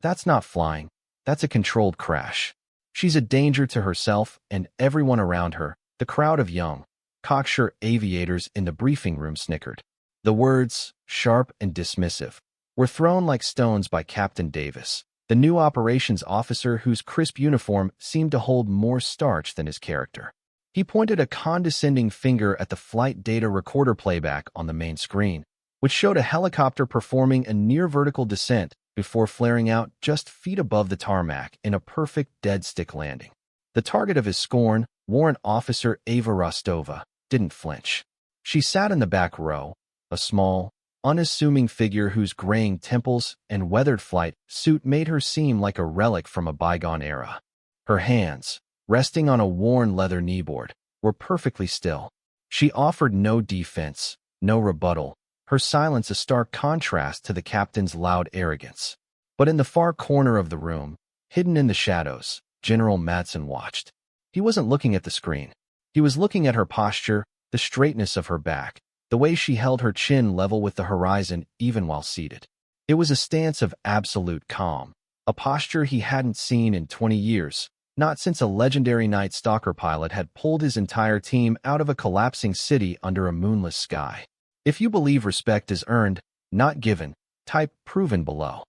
That's not flying. That's a controlled crash. She's a danger to herself and everyone around her. The crowd of young, cocksure aviators in the briefing room snickered. The words, sharp and dismissive, were thrown like stones by Captain Davis, the new operations officer whose crisp uniform seemed to hold more starch than his character. He pointed a condescending finger at the flight data recorder playback on the main screen, which showed a helicopter performing a near-vertical descent before flaring out just feet above the tarmac in a perfect dead-stick landing. The target of his scorn, Warrant Officer Ava Rostova, didn't flinch. She sat in the back row, a small, unassuming figure whose graying temples and weathered flight suit made her seem like a relic from a bygone era. Her hands, resting on a worn leather kneeboard, were perfectly still. She offered no defense, no rebuttal, her silence a stark contrast to the captain's loud arrogance. But in the far corner of the room, hidden in the shadows, General Madsen watched. He wasn't looking at the screen. He was looking at her posture, the straightness of her back, the way she held her chin level with the horizon even while seated. It was a stance of absolute calm, a posture he hadn't seen in 20 years, not since a legendary Night Stalker pilot had pulled his entire team out of a collapsing city under a moonless sky. If you believe respect is earned, not given, type proven below.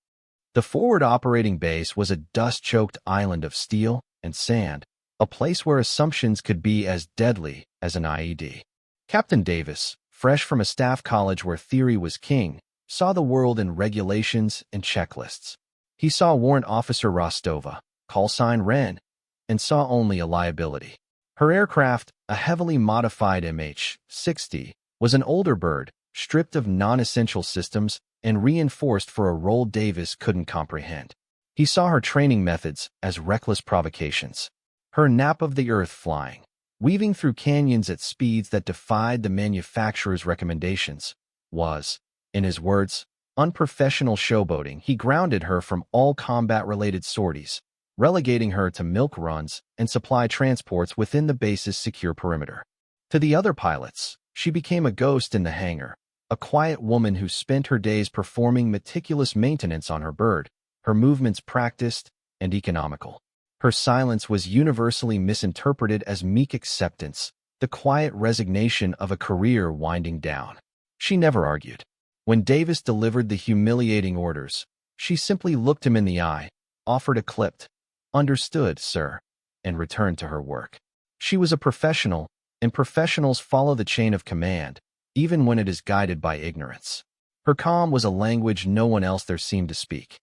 The forward operating base was a dust-choked island of steel and sand, a place where assumptions could be as deadly as an IED. Captain Davis, fresh from a staff college where theory was king, saw the world in regulations and checklists. He saw Warrant Officer Rostova, call sign Ren, and saw only a liability. Her aircraft, a heavily modified MH-60, was an older bird, stripped of non-essential systems and reinforced for a role Davis couldn't comprehend. He saw her training methods as reckless provocations. Her nap of the earth flying, weaving through canyons at speeds that defied the manufacturer's recommendations, was, in his words, unprofessional showboating. He grounded her from all combat-related sorties, relegating her to milk runs and supply transports within the base's secure perimeter. To the other pilots, she became a ghost in the hangar, a quiet woman who spent her days performing meticulous maintenance on her bird, her movements practiced and economical. Her silence was universally misinterpreted as meek acceptance, the quiet resignation of a career winding down. She never argued. When Davis delivered the humiliating orders, she simply looked him in the eye, offered a clipped, "Understood, sir," and returned to her work. She was a professional, and professionals follow the chain of command, even when it is guided by ignorance. Her calm was a language no one else there seemed to speak.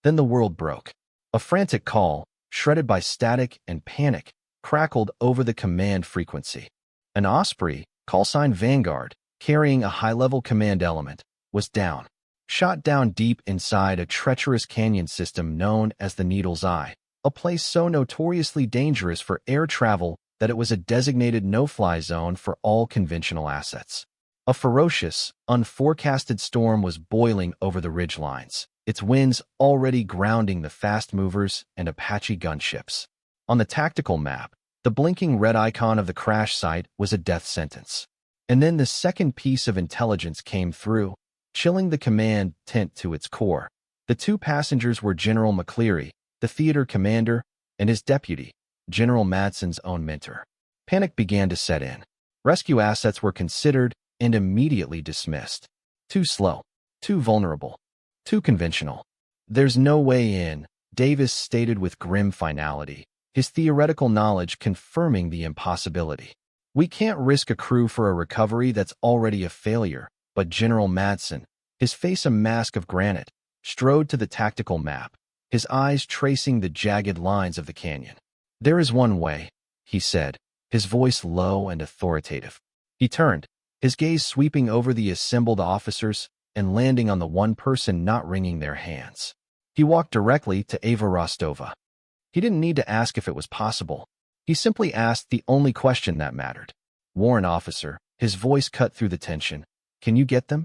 Then the world broke. A frantic call, shredded by static and panic, crackled over the command frequency. An Osprey, call sign Vanguard, carrying a high-level command element, was down. Shot down deep inside a treacherous canyon system known as the Needle's Eye, a place so notoriously dangerous for air travel that it was a designated no-fly zone for all conventional assets. A ferocious, unforecasted storm was boiling over the ridgelines, its winds already grounding the fast movers and Apache gunships. On the tactical map, the blinking red icon of the crash site was a death sentence. And then the second piece of intelligence came through, chilling the command tent to its core. The two passengers were General McCleary, the theater commander, and his deputy, General Madsen's own mentor. Panic began to set in. Rescue assets were considered and immediately dismissed. Too slow, too vulnerable, too conventional. "There's no way in," Davis stated with grim finality, his theoretical knowledge confirming the impossibility. "We can't risk a crew for a recovery that's already a failure." But General Madsen, his face a mask of granite, strode to the tactical map, his eyes tracing the jagged lines of the canyon. "There is one way," he said, his voice low and authoritative. He turned, his gaze sweeping over the assembled officers and landing on the one person not wringing their hands. He walked directly to Ava Rostova. He didn't need to ask if it was possible. He simply asked the only question that mattered. "Warrant Officer," his voice cut through the tension, "can you get them?"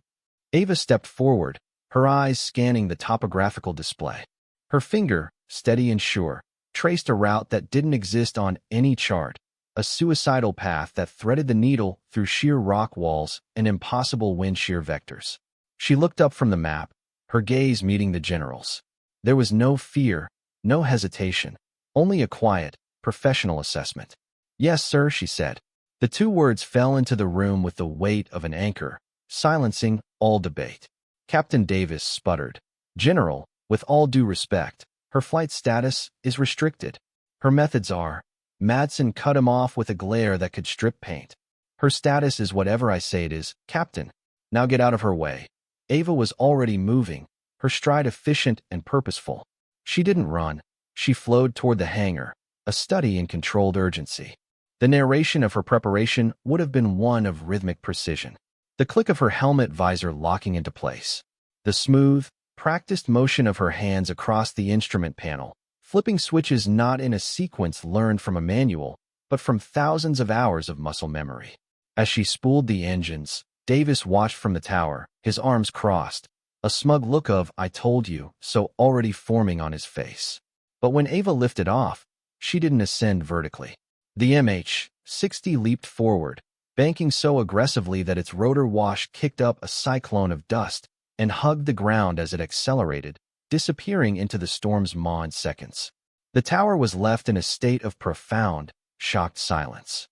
Ava stepped forward, her eyes scanning the topographical display. Her finger, steady and sure, traced a route that didn't exist on any chart, a suicidal path that threaded the needle through sheer rock walls and impossible wind shear vectors. She looked up from the map, her gaze meeting the general's. There was no fear, no hesitation, only a quiet, professional assessment. "Yes, sir," she said. The two words fell into the room with the weight of an anchor, silencing all debate. Captain Davis sputtered. "General, with all due respect, her flight status is restricted. Her methods are—" Madsen cut him off with a glare that could strip paint. "Her status is whatever I say it is, Captain. Now get out of her way." Ava was already moving, her stride efficient and purposeful. She didn't run. She flowed toward the hangar, a study in controlled urgency. The narration of her preparation would have been one of rhythmic precision. The click of her helmet visor locking into place. The smooth, practiced motion of her hands across the instrument panel, flipping switches not in a sequence learned from a manual, but from thousands of hours of muscle memory. As she spooled the engines, Davis watched from the tower, his arms crossed, a smug look of "I told you so" already forming on his face. But when Ava lifted off, she didn't ascend vertically. The MH-60 leaped forward, banking so aggressively that its rotor wash kicked up a cyclone of dust and hugged the ground as it accelerated, disappearing into the storm's maw in seconds. The tower was left in a state of profound, shocked silence.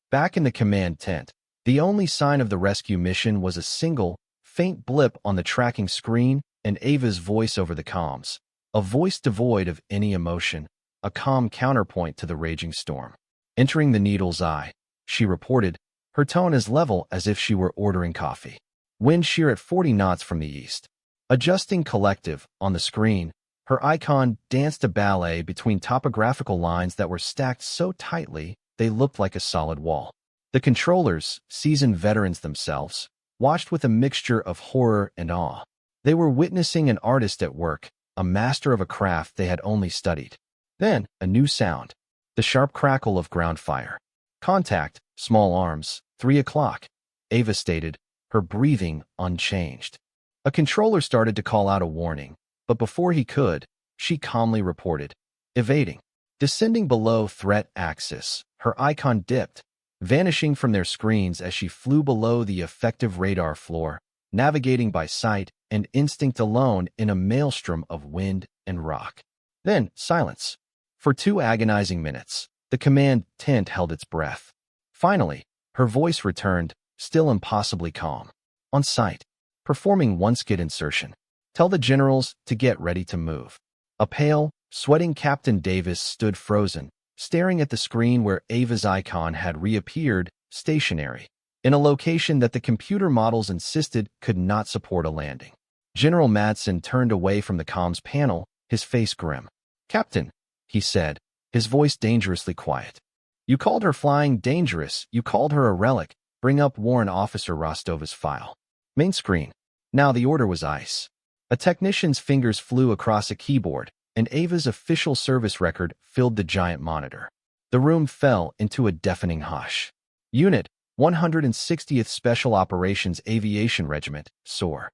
Back in the command tent, the only sign of the rescue mission was a single, faint blip on the tracking screen and Ava's voice over the comms, a voice devoid of any emotion, a calm counterpoint to the raging storm. "Entering the Needle's Eye," she reported, her tone as level as if she were ordering coffee. "Wind shear at 40 knots from the east." Adjusting collective on the screen, her icon danced a ballet between topographical lines that were stacked so tightly they looked like a solid wall. The controllers, seasoned veterans themselves, watched with a mixture of horror and awe. They were witnessing an artist at work, a master of a craft they had only studied. Then, a new sound. The sharp crackle of ground fire. "Contact, small arms, 3 o'clock," Ava stated, her breathing unchanged. A controller started to call out a warning, but before he could, she calmly reported, "Evading." Descending below threat axis, her icon dipped, vanishing from their screens as she flew below the effective radar floor, navigating by sight and instinct alone in a maelstrom of wind and rock. Then, silence. For 2 agonizing minutes, the command tent held its breath. Finally, her voice returned, still impossibly calm. "On sight. Performing one skid insertion. Tell the generals to get ready to move." A pale, sweating Captain Davis stood frozen, staring at the screen where Ava's icon had reappeared, stationary, in a location that the computer models insisted could not support a landing. General Madsen turned away from the comms panel, his face grim. "Captain," he said, his voice dangerously quiet. "You called her flying dangerous, you called her a relic. Bring up Warrant Officer Rostova's file." Main screen. Now the order was ice. A technician's fingers flew across a keyboard, and Ava's official service record filled the giant monitor. The room fell into a deafening hush. Unit 160th Special Operations Aviation Regiment, SOAR.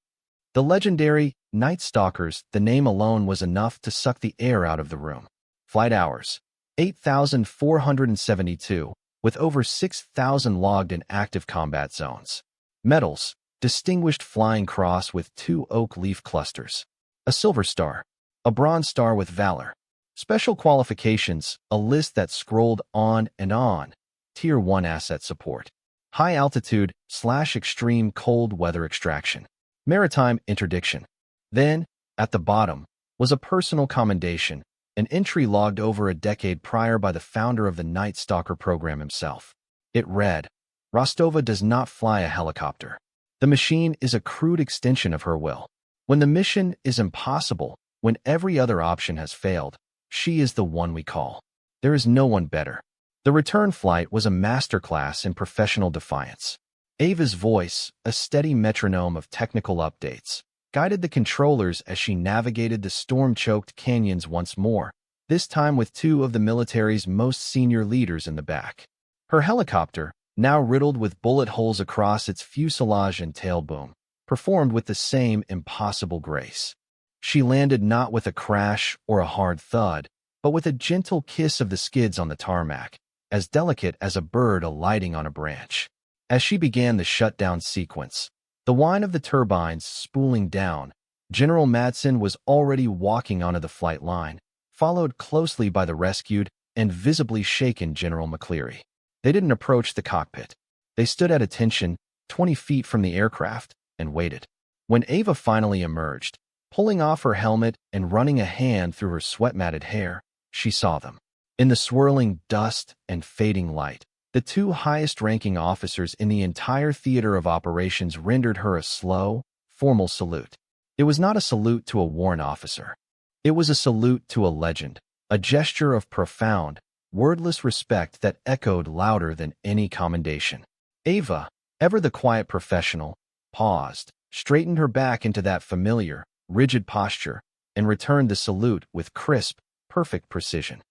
The legendary Night Stalkers, the name alone was enough to suck the air out of the room. Flight hours, 8,472, with over 6,000 logged in active combat zones. Medals, Distinguished Flying Cross with 2 oak leaf clusters. A Silver Star. A Bronze Star with Valor. Special Qualifications, a list that scrolled on and on. Tier 1 Asset Support. High Altitude / Extreme Cold Weather Extraction. Maritime Interdiction. Then, at the bottom, was a personal commendation, an entry logged over a decade prior by the founder of the Night Stalker program himself. It read, "Rostova does not fly a helicopter. The machine is a crude extension of her will. When the mission is impossible, when every other option has failed, she is the one we call. There is no one better." The return flight was a masterclass in professional defiance. Ava's voice, a steady metronome of technical updates, guided the controllers as she navigated the storm-choked canyons once more, this time with 2 of the military's most senior leaders in the back. Her helicopter, now riddled with bullet holes across its fuselage and tail boom, performed with the same impossible grace. She landed not with a crash or a hard thud, but with a gentle kiss of the skids on the tarmac, as delicate as a bird alighting on a branch. As she began the shutdown sequence, the whine of the turbines spooling down, General Madsen was already walking onto the flight line, followed closely by the rescued and visibly shaken General McCleary. They didn't approach the cockpit. They stood at attention 20 feet from the aircraft and waited. When Ava finally emerged, pulling off her helmet and running a hand through her sweat-matted hair, she saw them. In the swirling dust and fading light, the two highest-ranking officers in the entire theater of operations rendered her a slow, formal salute. It was not a salute to a worn officer. It was a salute to a legend, a gesture of profound, wordless respect that echoed louder than any commendation. Ava, ever the quiet professional, paused, straightened her back into that familiar, rigid posture, and returned the salute with crisp, perfect precision.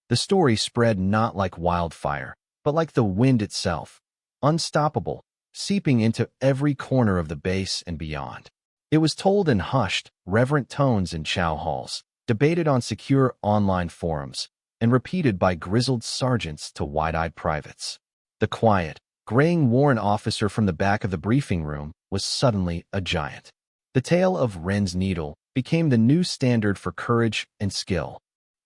The story spread not like wildfire, but like the wind itself, unstoppable, seeping into every corner of the base and beyond. It was told in hushed, reverent tones in chow halls, debated on secure online forums, and repeated by grizzled sergeants to wide-eyed privates. The quiet, graying worn officer from the back of the briefing room was suddenly a giant. The tale of Ren's needle became the new standard for courage and skill.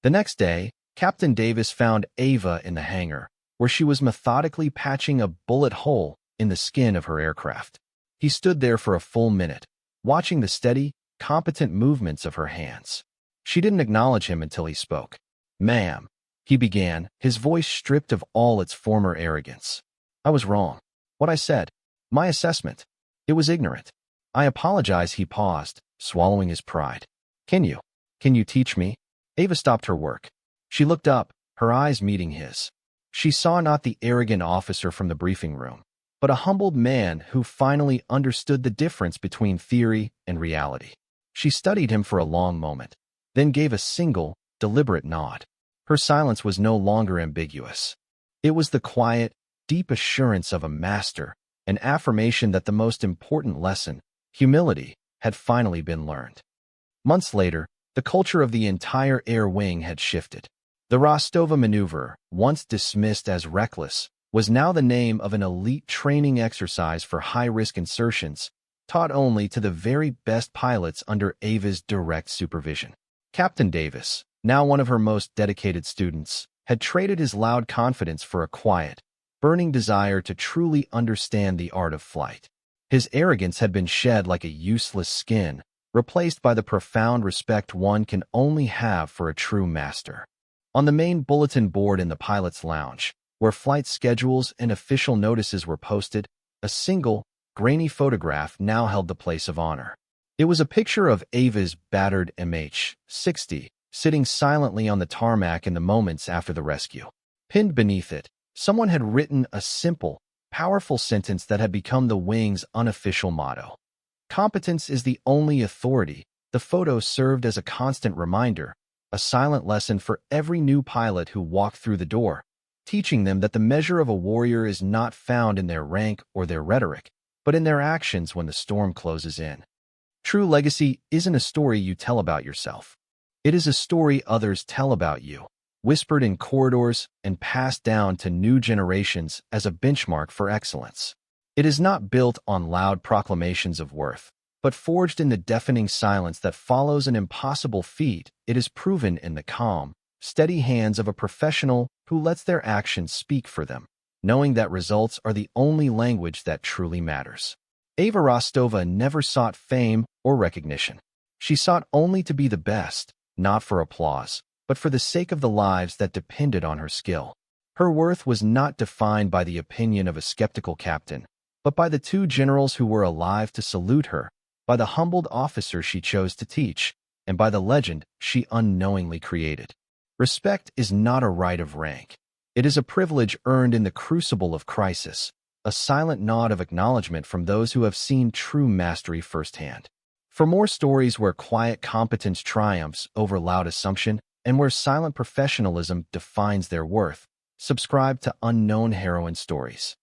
The next day, Captain Davis found Ava in the hangar, where she was methodically patching a bullet hole in the skin of her aircraft. He stood there for a full minute, watching the steady, competent movements of her hands. She didn't acknowledge him until he spoke. "Ma'am," he began, his voice stripped of all its former arrogance. "I was wrong. What I said, my assessment, it was ignorant. I apologize." He paused, swallowing his pride. Can you teach me?" Ava stopped her work. She looked up, her eyes meeting his. She saw not the arrogant officer from the briefing room, but a humbled man who finally understood the difference between theory and reality. She studied him for a long moment, then gave a single, deliberate nod. Her silence was no longer ambiguous. It was the quiet, deep assurance of a master, an affirmation that the most important lesson, humility, had finally been learned. Months later, the culture of the entire air wing had shifted. The Rostova maneuver, once dismissed as reckless, was now the name of an elite training exercise for high-risk insertions, taught only to the very best pilots under Ava's direct supervision. Captain Davis, now one of her most dedicated students, had traded his loud confidence for a quiet, burning desire to truly understand the art of flight. His arrogance had been shed like a useless skin, replaced by the profound respect one can only have for a true master. On the main bulletin board in the pilot's lounge, where flight schedules and official notices were posted, a single, grainy photograph now held the place of honor. It was a picture of Ava's battered MH-60, sitting silently on the tarmac in the moments after the rescue. Pinned beneath it, someone had written a simple, powerful sentence that had become the wing's unofficial motto. "Competence is the only authority." The photo served as a constant reminder, a silent lesson for every new pilot who walked through the door, teaching them that the measure of a warrior is not found in their rank or their rhetoric, but in their actions when the storm closes in. True legacy isn't a story you tell about yourself. It is a story others tell about you, whispered in corridors and passed down to new generations as a benchmark for excellence. It is not built on loud proclamations of worth, but forged in the deafening silence that follows an impossible feat. It is proven in the calm, steady hands of a professional who lets their actions speak for them, knowing that results are the only language that truly matters. Ava Rostova never sought fame or recognition. She sought only to be the best, not for applause, but for the sake of the lives that depended on her skill. Her worth was not defined by the opinion of a skeptical captain, but by the two generals who were alive to salute her, by the humbled officer she chose to teach, and by the legend she unknowingly created. Respect is not a right of rank. It is a privilege earned in the crucible of crisis, a silent nod of acknowledgement from those who have seen true mastery firsthand. For more stories where quiet competence triumphs over loud assumption and where silent professionalism defines their worth, subscribe to Unknown Heroine Stories.